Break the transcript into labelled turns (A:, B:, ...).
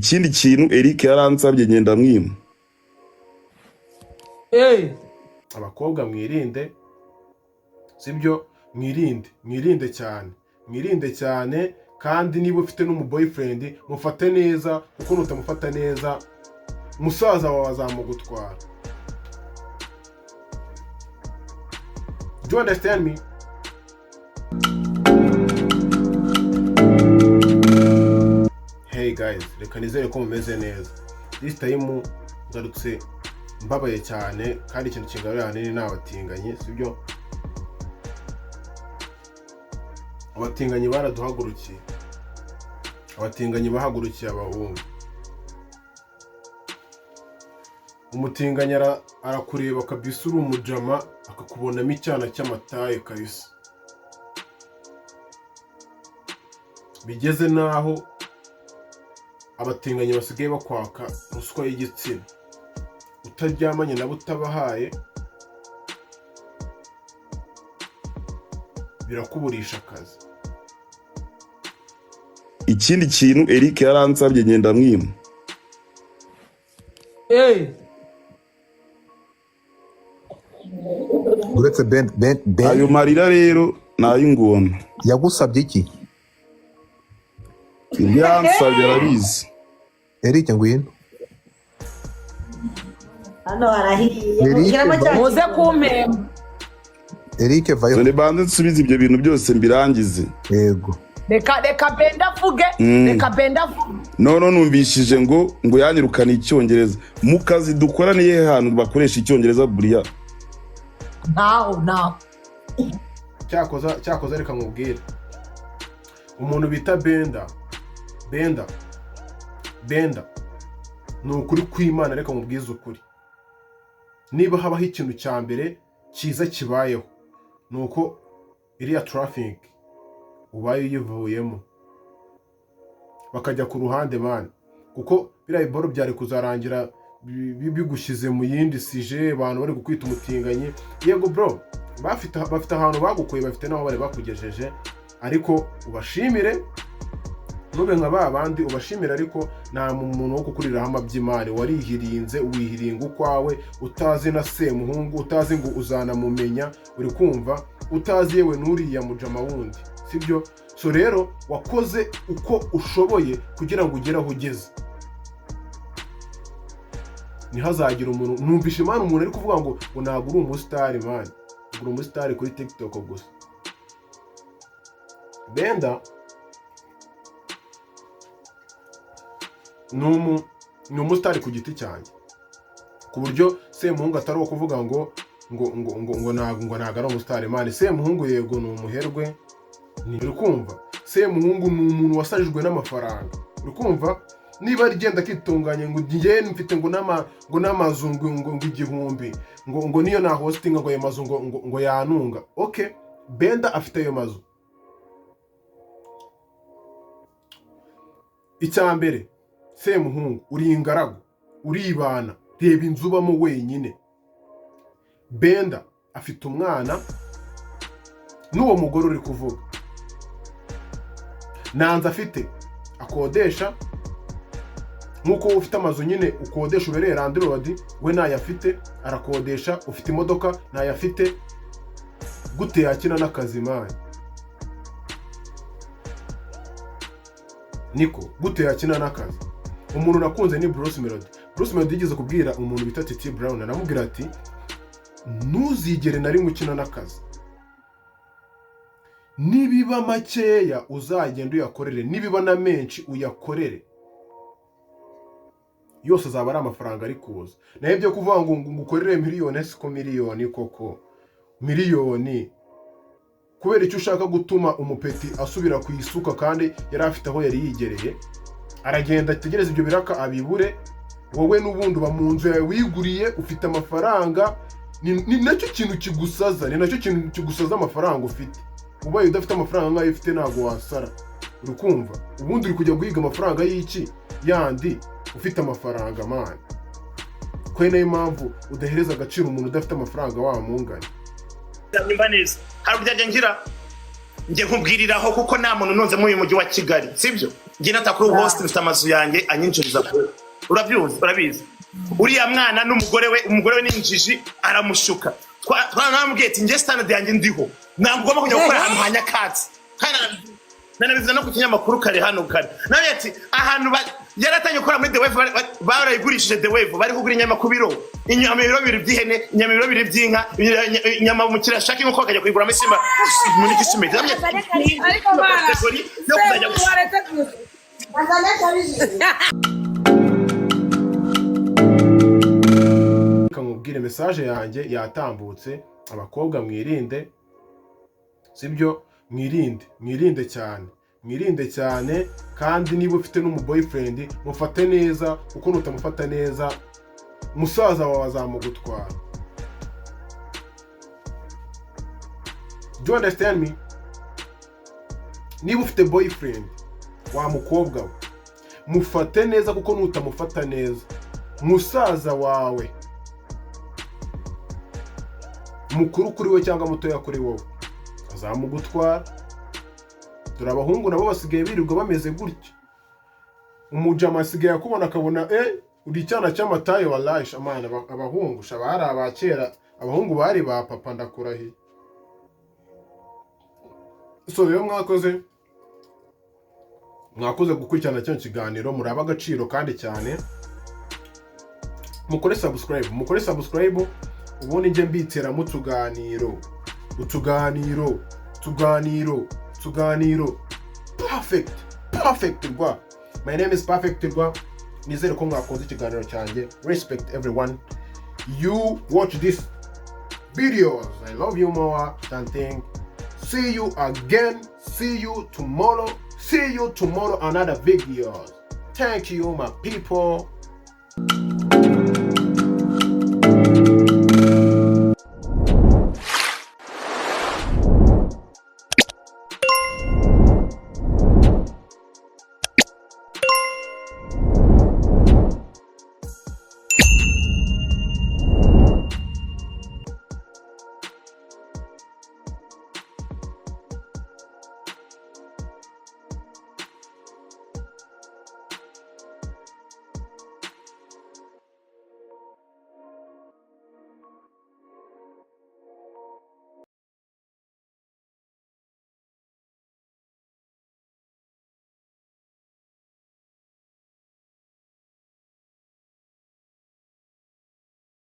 A: ikindi kintu Eric yaransabye ngenda mwima.
B: Abakobwa mwirinde, sibyo? Mwirinde cyane kandi niba ufite n'umu boyfriend mufate neza, kuko nutamufata neza musaza wawe azamugutwara. Do you understand me? Hey guys, reka nizere ko mumeze neza. This time ngarutse mbabaye cyane kandi ikintu kingarura hanini n'abatinganyi, sibyo? Abatinganyi baraduhagurukiye. Abatinganyi bahagurukiye abahungu. Umutinganyi arakureba kabisa uri umujama akakubonamo icyana cy'amataye kabisa. Bigeze naho abatinganyi basigaye bakwaka ruswa y'igitsina. Utaryamanye nabo utabahaye birakuburisha akazi.
A: Ikindi kintu Eric yaransabye ngenda mwima.
C: Uretse Ben
A: Ayo marira rero nayingona.
C: yagusabye iki?
A: Yansabye arabizi.
C: Eric ngwino.
D: Hano harahiye.
E: Muze kumpemba.
C: Eric vayo.
A: None bande nsubiza ibyo bintu byose mbirangize.
C: Yego.
E: Reka Benda vuge. Reka Benda vuge.
A: No numvishije ngo yanyirukana icyongereza. Mu kazi dukora niye hantu bakoresha icyongereza buriya.
E: Naho.
B: Cyakoza reka nkubwire. Umuntu bita Benda nukuri kw'Imana, reka mubwize ukuri. Niba habaho ikintu cya mbere cyiza kibayeho nuko iriya traffic ubaye uyivuyemo bakajya ku ruhande man, kuko biriya biboro byari kuzarangira bigushyize mu yindi sije, abantu bari gukwita umutinganyi. Yego bro, bafite ahantu bagukuye, bafite naho bari bakugejeje, ariko ubashimire. Nube nka babandi ubashimira, ariko nta muntu wo kukuriraho amabyimari. Warihirinze, wihiringa ukwawe, utazi na semuhungu, utazi ngo uzanamumenya, uri kumva, utazi yewe nuriya mujama wundi, sibyo? So rero wakoze uko ushoboye kugira ngo ugere aho ugeze. Nihazagira umuntu numvishe man umuntu ari kuvuga ngo ntabwo uri umustar man, uri umustar kuri TikTok gusa. Benda ni umusitari ku giti cyanjye, ku buryo semuhungu atari uwo kuvuga ngo ntabwo ari umusitari man. Semuhungu yego ni umuherwe, uri kumva? Semuhungu ni umuntu wasajijwe n'amafaranga, uri kumva? Niba rigenda kitunganye ngo ngiye mfite ngo n'amazu ngo igihumbi ngo niyo na hosting ngo ayo mazu ngo yanunga. Okay, Benda afite ayo mazu. Icyambere, semuhungu uri ingaragu, uribana, reba inzu ubamo wenyine. Benda afite umwana n'uwo mugore uri kuvuga. Nanze afite akodesha, nkuko ufite amazu nyine ukodesha ubereye landlord, we nayo afite arakodesha. Ufite imodoka nayo afite. Gute yakina n'akazi manje? Niko gute yakina n'akazi? Umuntu nakunze ni Bruce Melody yigeze kubwira umuntu bita Titi Brown, aramubwira ati ntuzigere na rimwe ukina n'akazi. Nibiba makeya uzagenda uyakorere, nibiba na menshi uyakorere, yose azaba ari amafaranga ari kuza. Naho ibyo kuvuga ngo ngukorere miliyoni, siko miliyoni koko miliyoni. Kubera icyo ushaka gutuma umupeti asubira ku isuka kandi yari afite aho yari yigereye, aragenda ategereza ibyo biraka abibure. Wowe n'ubundi uba mu nzu yawe wiguriye, ufite amafaranga. Ni nacyo kintu kigusaza, ni nacyo kintu kigusaza amafaranga ufite. Ubaye udafite amafaranga nk'ayo ufite ntabwo wasara, uri kumva? Ubundi uri kujya guhiga amafaranga y'iki yandi ufite amafaranga man. Kwe nayo mpamvu udahereza agaciro umuntu udafite amafaranga wa mungana.
F: Nimba neza hari ubyajya ngira njye nkubwiriraho kuko nta muntu nunze muri uyu mujyi wa Kigali, sibyo? nge natakuru host mfite amazu yanjye anyinjiriza kure urabizi uriya mwana n'umugore we n'injiji aramushuka twanamubwiye ati nge standard yanjye ndiho ntabwo ugomba kujya gukora ahantu hanyakatsi kandi nanabivuze no ku kinyamakuru kare hano kare nawe ati ahantu yaratangiye gukora muri The Wave barayigurishije The Wave bari kugura inyama ku biro inyama ibiro bibiri by'ihene inyama ibiro bibiri by'inka inyama mu kirashaka inko kajya kuyigura muri Simba muri Gisimeti
E: ariko bana
B: kamubwire message yanjye yatambutse abakobwa mwirinde sibyo mwirinde cyane kandi niba ufite n'umuboyfriend mufate neza kuko nutamufata neza musaza wawe azamugutwara. Do you understand me? Niba ufite boyfriend wa mukobwa we mufate neza kuko nutamufata neza musaza wawe mukuru kuri we cyangwa mutoya kuri wowe azamugutwara. Dore abahungu nabo basigaye birirwa bameze gutya, umujama asigaye akubona akabona uri cyana cy'amataye wallahi amana. Abahungu shabara abakera, abahungu bari ba papa ndakurahi. So rero mwakoze gukurikirana cyo kiganiro, muraba agaciro kandi cyane. Mukore subscribe ubundi nje mbitera mu tuganiro perfect rwa. My name is Perfect rwa. Nizere ko mwakoze ikiganiro cyanjye. Respect everyone you watch this videos. I love you more than think. See you again. See you tomorrow another videos. Thank you my people.